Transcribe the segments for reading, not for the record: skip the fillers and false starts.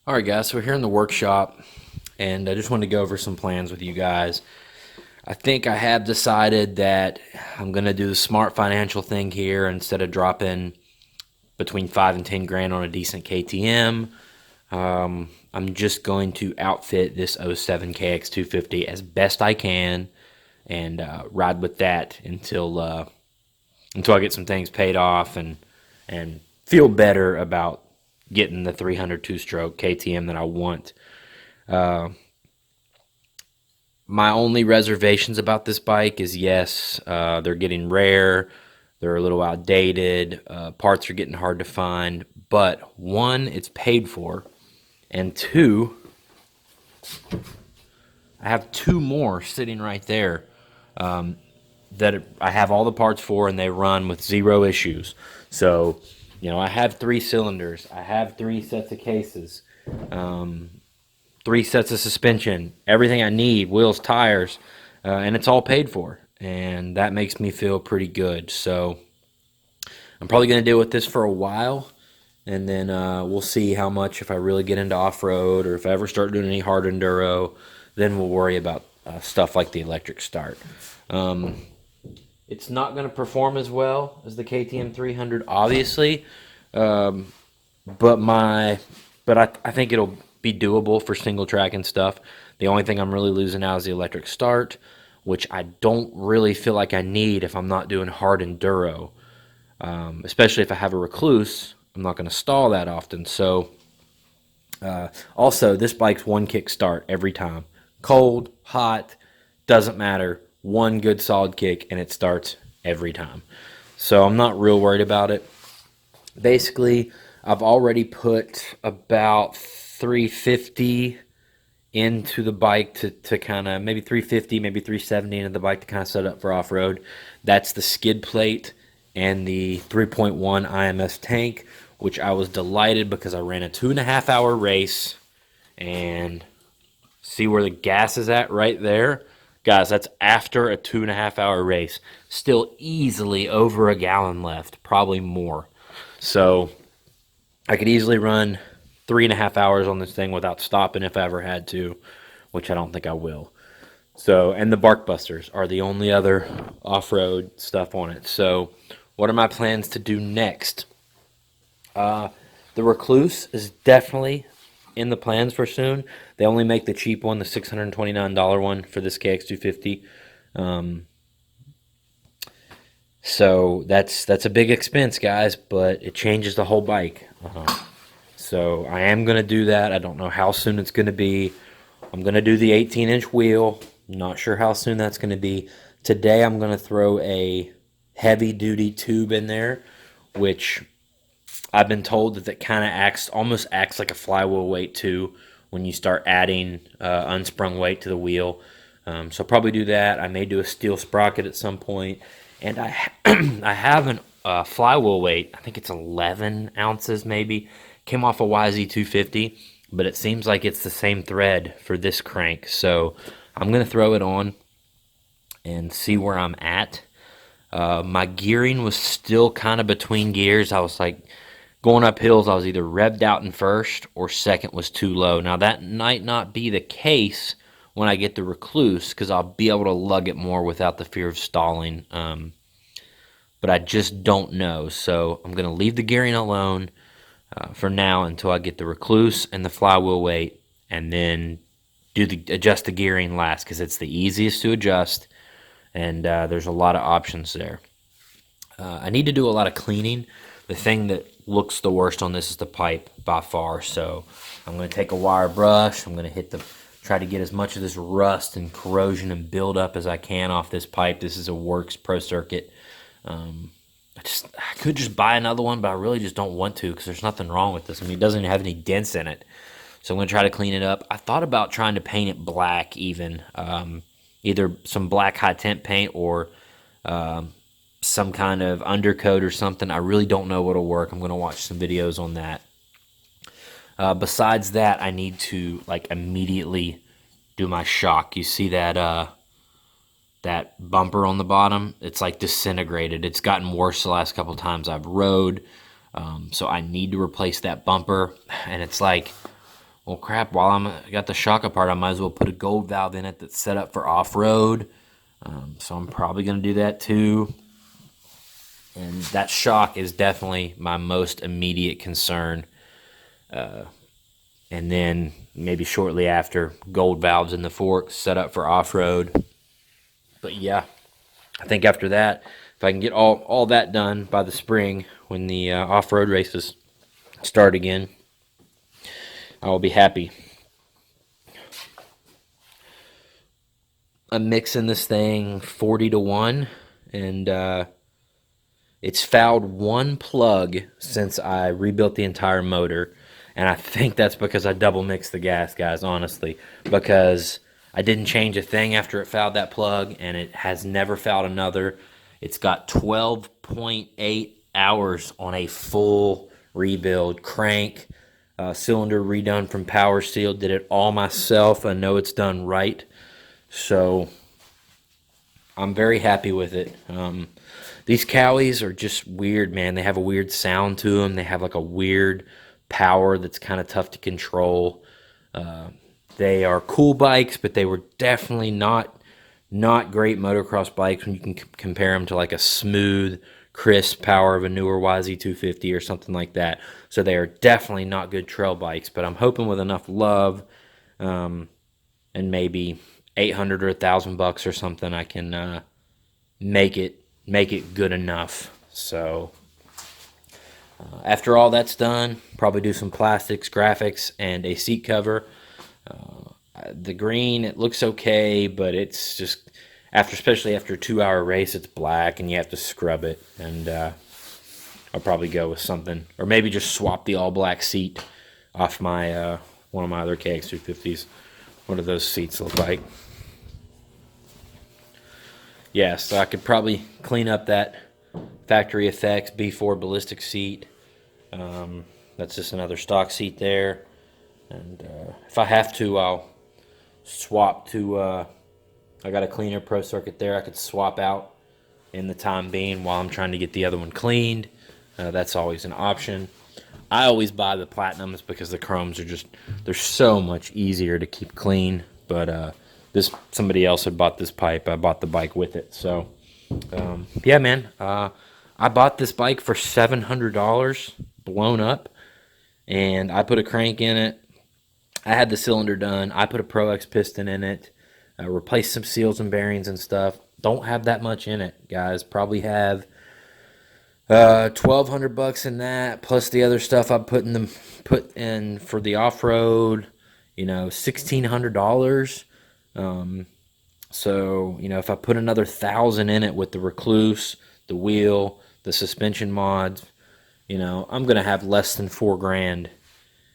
All right, guys, so we're here in the workshop, and I just wanted to go over some plans with you guys. I think I have decided that I'm going to do the smart financial thing here. Instead of dropping between 5 and 10 grand on a decent KTM, I'm just going to outfit this '07 KX250 as best I can and ride with that until I get some things paid off and feel better about getting the 300 two-stroke KTM that I want. My only reservations about this bike is, yes, they're getting rare, they're a little outdated, parts are getting hard to find, but one, it's paid for, and two, I have two more sitting right there that I have all the parts for, and they run with zero issues. So, I have 3 cylinders, I have 3 sets of cases, 3 sets of suspension, everything I need, wheels, tires, and it's all paid for. And that makes me feel pretty good. So I'm probably going to deal with this for a while, and then we'll see how much, if I really get into off-road or if I ever start doing any hard enduro, then we'll worry about stuff like the electric start. It's not going to perform as well as the KTM 300, obviously, but I think it'll be doable for single track and stuff. The only thing I'm really losing now is the electric start, which I don't really feel like I need if I'm not doing hard enduro, especially if I have a recluse. I'm not going to stall that often. So also, this bike's one kick start every time. Cold, hot, doesn't matter. One good solid kick and it starts every time. So I'm not real worried about it. Basically, I've already put about 350 into the bike to kind of, maybe 350, maybe 370 into the bike to kind of set up for off-road. That's the skid plate and the 3.1 IMS tank, which I was delighted because I ran a 2.5 hour race, and see where the gas is at right there? Guys, that's after a 2.5 hour race. Still easily over a gallon left, probably more. So I could easily run 3.5 hours on this thing without stopping if I ever had to, which I don't think I will. So, and the bark busters are the only other off-road stuff on it. So what are my plans to do next? The Recluse is definitely in the plans for soon. They only make the cheap one, the $629 one for this KX250. So that's a big expense, guys, but it changes the whole bike. So I am going to do that. I don't know how soon it's going to be. I'm going to do the 18-inch wheel. Not sure how soon that's going to be. Today I'm going to throw a heavy-duty tube in there, which I've been told that kind of almost acts like a flywheel weight too when you start adding unsprung weight to the wheel. So I'll probably do that. I may do a steel sprocket at some point. And I have a flywheel weight. I think it's 11 ounces maybe. Came off a YZ250, but it seems like it's the same thread for this crank. So I'm going to throw it on and see where I'm at. My gearing was still kind of between gears. I was like, going up hills, I was either revved out in first or second was too low. Now, that might not be the case when I get the Recluse, because I'll be able to lug it more without the fear of stalling. But I just don't know. So I'm going to leave the gearing alone for now until I get the Recluse and the flywheel weight, and then adjust the gearing last, because it's the easiest to adjust, and there's a lot of options there. I need to do a lot of cleaning. The thing that looks the worst on this is the pipe by far. So I'm going to take a wire brush. I'm going to try to get as much of this rust and corrosion and buildup as I can off this pipe. This is a Works Pro Circuit. I could just buy another one, but I really just don't want to, because there's nothing wrong with this. I mean, it doesn't even have any dents in it. So I'm going to try to clean it up. I thought about trying to paint it black even. Either some black high temp paint or some kind of undercoat or something. I really don't know what'll work. I'm going to watch some videos on that. Besides that, I need to immediately do my shock. You see that that bumper on the bottom? It's disintegrated. It's gotten worse the last couple times I've rode. So I need to replace that bumper. And it's well, crap, while I got the shock apart, I might as well put a gold valve in it that's set up for off-road. So I'm probably going to do that too. And that shock is definitely my most immediate concern. And then maybe shortly after, gold valves in the forks set up for off-road. But yeah, I think after that, if I can get all that done by the spring when the off-road races start again, I will be happy. I'm mixing this thing 40-1, and it's fouled one plug since I rebuilt the entire motor. And I think that's because I double mixed the gas, guys, honestly. Because I didn't change a thing after it fouled that plug, and it has never fouled another. It's got 12.8 hours on a full rebuild. Crank, cylinder redone from Power Seal. Did it all myself. I know it's done right. So I'm very happy with it. These Cowies are just weird, man. They have a weird sound to them. They have like a weird power that's kind of tough to control. They are cool bikes, but they were definitely not great motocross bikes when you can compare them to like a smooth, crisp power of a newer YZ250 or something like that. So they are definitely not good trail bikes, but I'm hoping with enough love and maybe 800 or $1,000 or something, I can make it good enough. So after all that's done, probably do some plastics, graphics, and a seat cover. The green, it looks okay, but it's just especially after a 2-hour race, it's black and you have to scrub it. And I'll probably go with something, or maybe just swap the all black seat off my one of my other KX250s. What do those seats look like? Yeah, so I could probably clean up that Factory Effects B4 ballistic seat. That's just another stock seat there. And if I have to, I'll swap to, I got a cleaner Pro Circuit there I could swap out in the time being while I'm trying to get the other one cleaned. That's always an option. I always buy the Platinums because the Chromes are just, they're so much easier to keep clean. But somebody else had bought this pipe. I bought the bike with it. So, yeah, man. I bought this bike for $700, blown up. And I put a crank in it. I had the cylinder done. I put a Pro X piston in it. Replaced some seals and bearings and stuff. Don't have that much in it, guys. Probably have $1,200 in that, plus the other stuff I put in for the off-road. $1,600. So if I put another $1,000 in it with the Recluse, the wheel, the suspension mods, I'm gonna have less than $4,000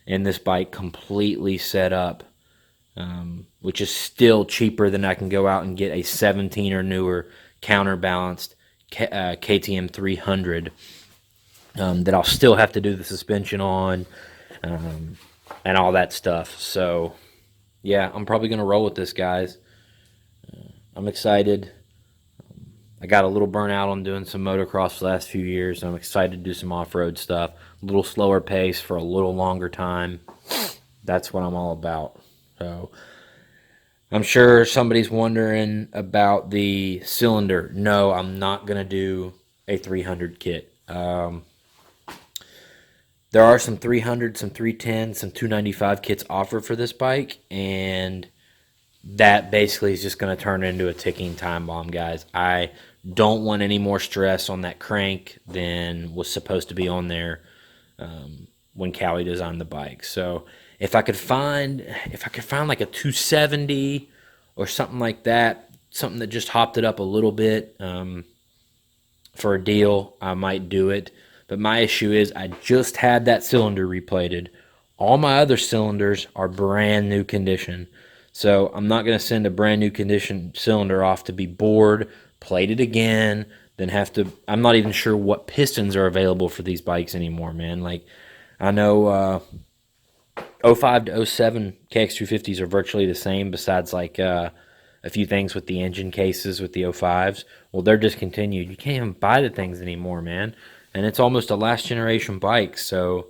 in this bike completely set up, which is still cheaper than I can go out and get a 17 or newer counterbalanced KTM 300 that I'll still have to do the suspension on and all that stuff. So yeah, I'm probably gonna roll with this, guys. I'm excited. I got a little burnout on doing some motocross the last few years. So I'm excited to do some off-road stuff. A little slower pace for a little longer time. That's what I'm all about. So I'm sure somebody's wondering about the cylinder. No, I'm not going to do a 300 kit. There are some 300, some 310, some 295 kits offered for this bike, and that basically is just going to turn into a ticking time bomb, guys. I don't want any more stress on that crank than was supposed to be on there when Cowie designed the bike. So if I could find like a 270 or something like that, something that just hopped it up a little bit for a deal, I might do it. But my issue is I just had that cylinder replated. All my other cylinders are brand new condition. So I'm not going to send a brand new condition cylinder off to be bored, plated again, then have to... I'm not even sure what pistons are available for these bikes anymore, man. Like, I know 05 to 07 KX250s are virtually the same, besides like a few things with the engine cases with the 05s. Well, they're discontinued. You can't even buy the things anymore, man. And it's almost a last generation bike, so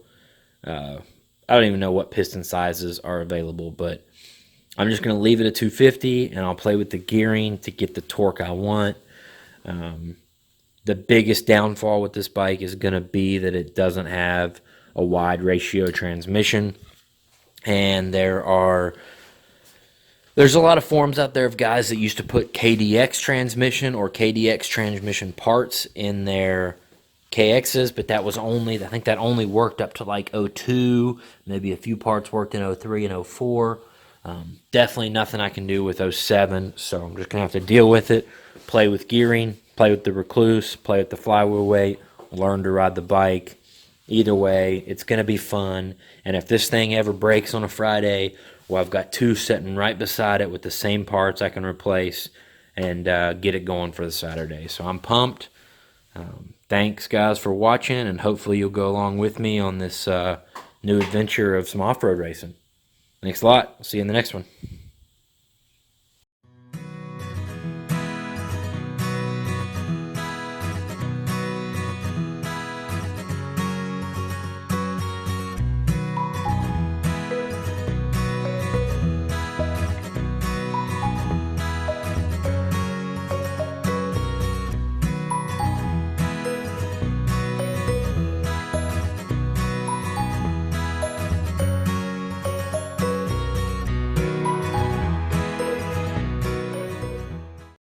I don't even know what piston sizes are available, but I'm just going to leave it at 250, and I'll play with the gearing to get the torque I want. The biggest downfall with this bike is going to be that it doesn't have a wide ratio transmission, and there's a lot of forums out there of guys that used to put KDX transmission or KDX transmission parts in their KXs, but that was only, I think that only worked up to like '02, maybe a few parts worked in '03 and '04. Definitely nothing I can do with '07, so I'm just going to have to deal with it, play with gearing, play with the Recluse, play with the flywheel weight, learn to ride the bike. Either way, it's going to be fun, and if this thing ever breaks on a Friday, well, I've got two sitting right beside it with the same parts I can replace and get it going for the Saturday. So I'm pumped. Thanks, guys, for watching, and hopefully you'll go along with me on this new adventure of some off-road racing. Thanks a lot. See you in the next one.